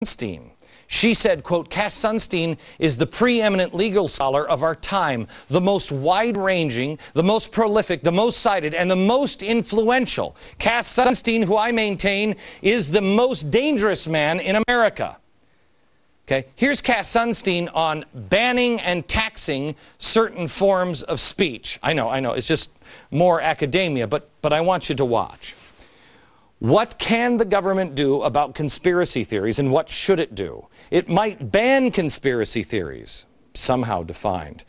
Sunstein. She said, quote, Cass Sunstein is the preeminent legal scholar of our time, the most wide-ranging, the most prolific, the most cited, and the most influential. Cass Sunstein, who I maintain is the most dangerous man in America. Okay, here's Cass Sunstein on banning and taxing certain forms of speech. I know, it's just more academia, but I want you to watch. What can the government do about conspiracy theories, and what should it do? It might ban conspiracy theories, somehow defined.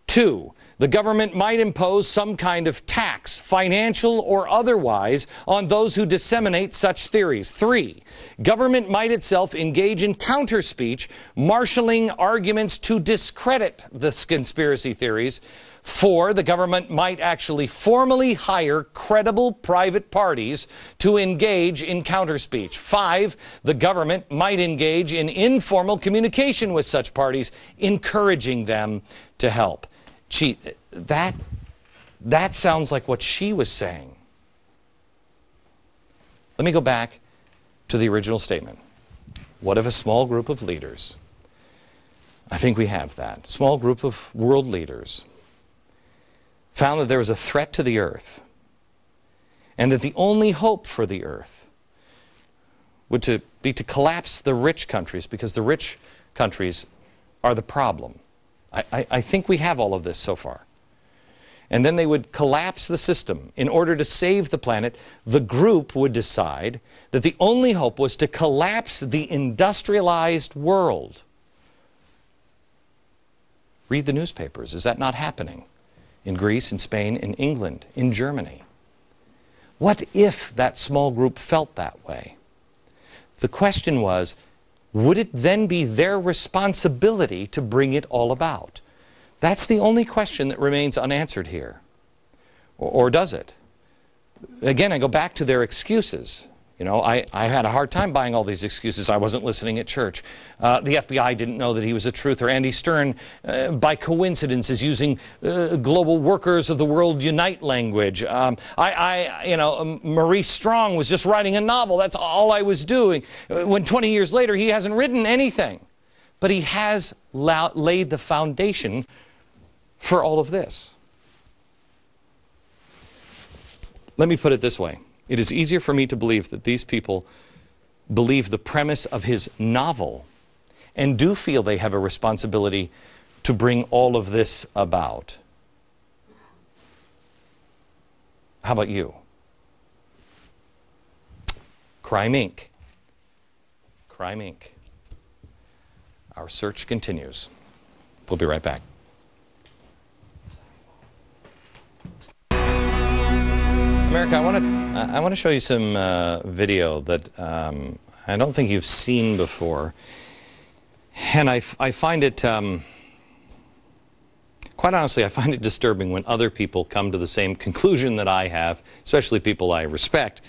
2, the government might impose some kind of tax, financial or otherwise, on those who disseminate such theories. 3, government might itself engage in counter-speech, marshalling arguments to discredit the conspiracy theories. 4, the government might actually formally hire credible private parties to engage in counterspeech. 5, the government might engage in informal communication with such parties, encouraging them to help. Gee, that sounds like what she was saying. Let me go back to the original statement. What if a small group of leaders, I think we have that, small group of world leaders, found that there was a threat to the earth, and that the only hope for the earth would be to collapse the rich countries, because the rich countries are the problem. I think we have all of this so far. And then they would collapse the system in order to save the planet. The group would decide that the only hope was to collapse the industrialized world. Read the newspapers. Is that not happening? In Greece, in Spain, in England, in Germany. What if that small group felt that way? The question was, would it then be their responsibility to bring it all about? That's the only question that remains unanswered here. Or does it? Again, I go back to their excuses. You know, I had a hard time buying all these excuses. I wasn't listening at church. The FBI didn't know that he was a truther. Andy Stern, by coincidence, is using global workers of the world unite language. Maurice Strong was just writing a novel. That's all I was doing. When 20 years later, he hasn't written anything. But he has laid the foundation for all of this. Let me put it this way. It is easier for me to believe that these people believe the premise of his novel and do feel they have a responsibility to bring all of this about. How about you? Crime Inc. Crime Inc. Our search continues. We'll be right back. America, I want to show you some video that I don't think you've seen before, and I find it, quite honestly, I find it disturbing when other people come to the same conclusion that I have, especially people I respect,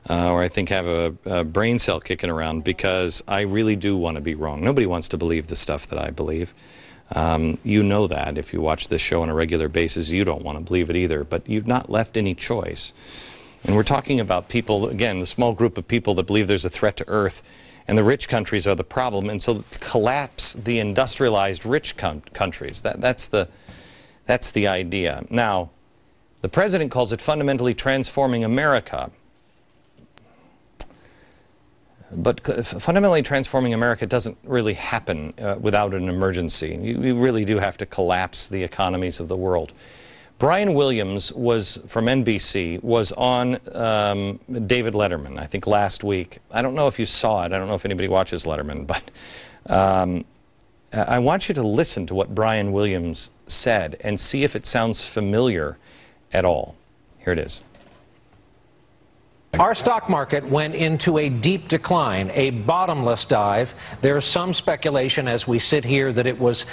or I think have a brain cell kicking around, because I really do want to be wrong. Nobody wants to believe the stuff that I believe. You know that. If you watch this show on a regular basis, you don't want to believe it either, but you've not left any choice. And we're talking about people, again, the small group of people that believe there's a threat to Earth, and the rich countries are the problem, and so collapse the industrialized rich countries. That's the idea. Now, the president calls it fundamentally transforming America. But fundamentally transforming America doesn't really happen without an emergency. You really do have to collapse the economies of the world. Brian Williams from NBC was on David Letterman, I think last week. I don't know if you saw it. I don't know if anybody watches Letterman, but I want you to listen to what Brian Williams said and see if it sounds familiar at all. Here it is. Our stock market went into a deep decline, a bottomless dive. There's some speculation as we sit here that it was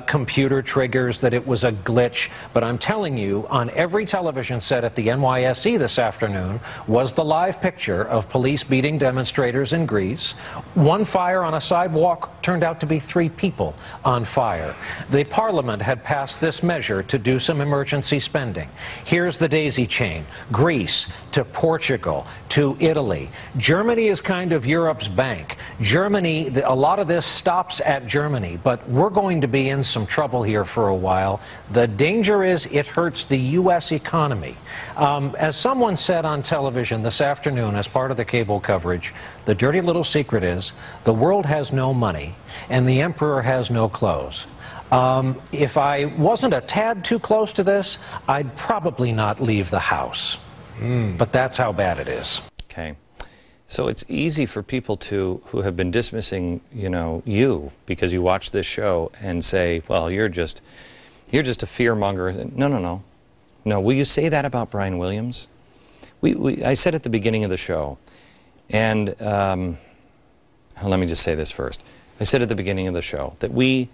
computer triggers, that it was a glitch. But I'm telling you, on every television set at the NYSE this afternoon was the live picture of police beating demonstrators in Greece. One fire on a sidewalk turned out to be 3 people on fire. The Parliament had passed this measure to do some emergency spending. Here's the daisy chain: Greece to Portugal to Italy. Germany is kind of Europe's bank. Germany, a lot of this stops at Germany, but we're going to be in some trouble here for a while. The danger is it hurts the U.S. economy. As someone said on television this afternoon as part of the cable coverage, the dirty little secret is the world has no money and the emperor has no clothes. If I wasn't a tad too close to this, I'd probably not leave the house. But that's how bad it is. Okay. So it's easy for people who have been dismissing, you because you watch this show and say, well, you're just a fear-monger. No, no, no. No, will you say that about Brian Williams? I said at the beginning of the show, and let me just say this first. I said at the beginning of the show that we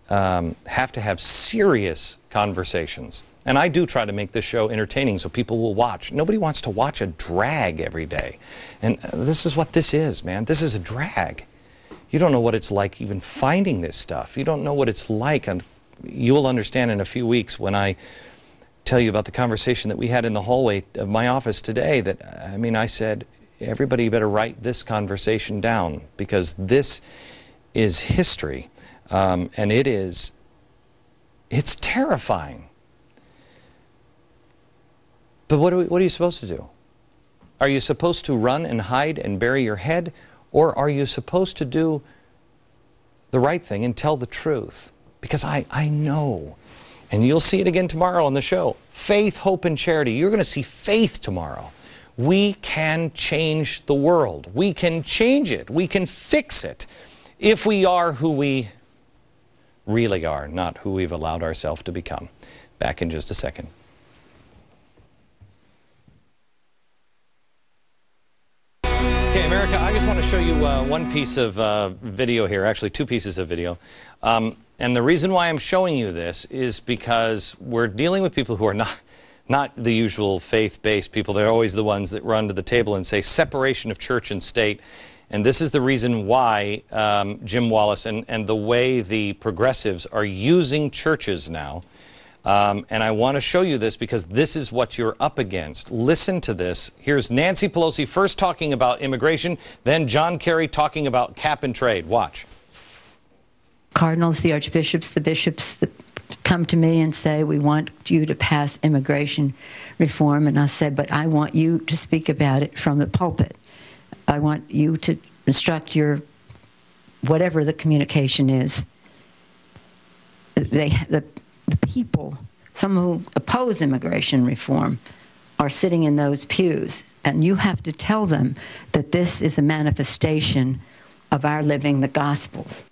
have to have serious conversations. And I do try to make this show entertaining so people will watch. Nobody wants to watch a drag every day. And this is what this is, man. This is a drag. You don't know what it's like even finding this stuff. You don't know what it's like. And you'll understand in a few weeks when I tell you about the conversation that we had in the hallway of my office today that, I said, everybody better write this conversation down because this is history. And it's terrifying. But what are you supposed to do? Are you supposed to run and hide and bury your head? Or are you supposed to do the right thing and tell the truth? Because I know, and you'll see it again tomorrow on the show, faith, hope, and charity. You're going to see faith tomorrow. We can change the world. We can change it. We can fix it if we are who we really are, not who we've allowed ourselves to become. Back in just a second. Okay, America, I just want to show you one piece of video here, actually 2 pieces of video. And the reason why I'm showing you this is because we're dealing with people who are not the usual faith-based people. They're always the ones that run to the table and say separation of church and state. And this is the reason why Jim Wallace and the way the progressives are using churches now. And I want to show you this because this is what you're up against. Listen to this. Here's Nancy Pelosi first talking about immigration, then John Kerry talking about cap and trade. Watch. Cardinals, the archbishops, the bishops that come to me and say, we want you to pass immigration reform. And I said, but I want you to speak about it from the pulpit. I want you to instruct your, whatever the communication is. The people, some who oppose immigration reform, are sitting in those pews. And you have to tell them that this is a manifestation of our living the Gospels.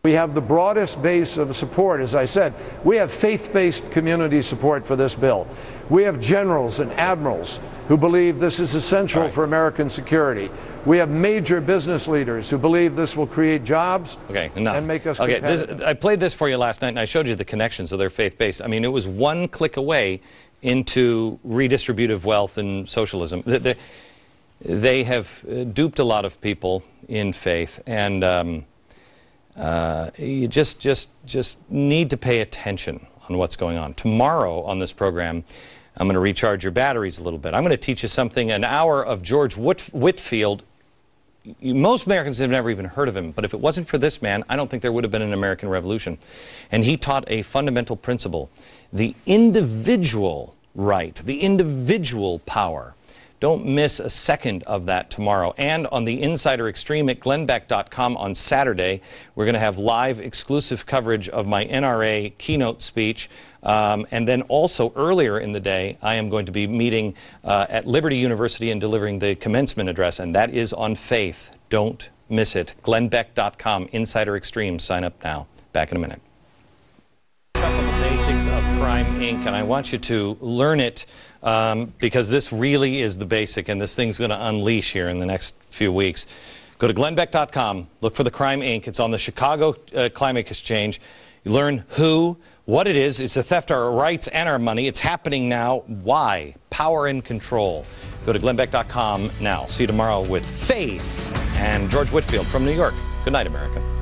We have the broadest base of support, as I said. We have faith-based community support for this bill. We have generals and admirals who believe this is essential for American security. We have major business leaders who believe this will create jobs and make us competitive. I played this for you last night, and I showed you the connections of their faith-based. It was one click away into redistributive wealth and socialism. They have duped a lot of people in faith, and you just need to pay attention on what's going on. Tomorrow on this program, I'm going to recharge your batteries a little bit. I'm going to teach you something, an hour of George Whitefield. Most Americans have never even heard of him, but if it wasn't for this man, I don't think there would have been an American Revolution. And he taught a fundamental principle, the individual right, the individual power. Don't miss a second of that tomorrow. And on the Insider Extreme at glennbeck.com on Saturday, we're going to have live exclusive coverage of my NRA keynote speech. And then also earlier in the day, I am going to be meeting at Liberty University and delivering the commencement address. And that is on faith. Don't miss it. glennbeck.com, Insider Extreme. Sign up now. Back in a minute. On the basics of Crime Inc. And I want you to learn it because this really is the basic, and this thing's going to unleash here in the next few weeks. Go to glennbeck.com, look for the Crime Inc. It's on the Chicago Climate Exchange. You learn who, what it is. It's a theft of our rights and our money. It's happening now. Why? Power and control. Go to glennbeck.com now. See you tomorrow with Faith and George Whitefield from New York. Good night, America.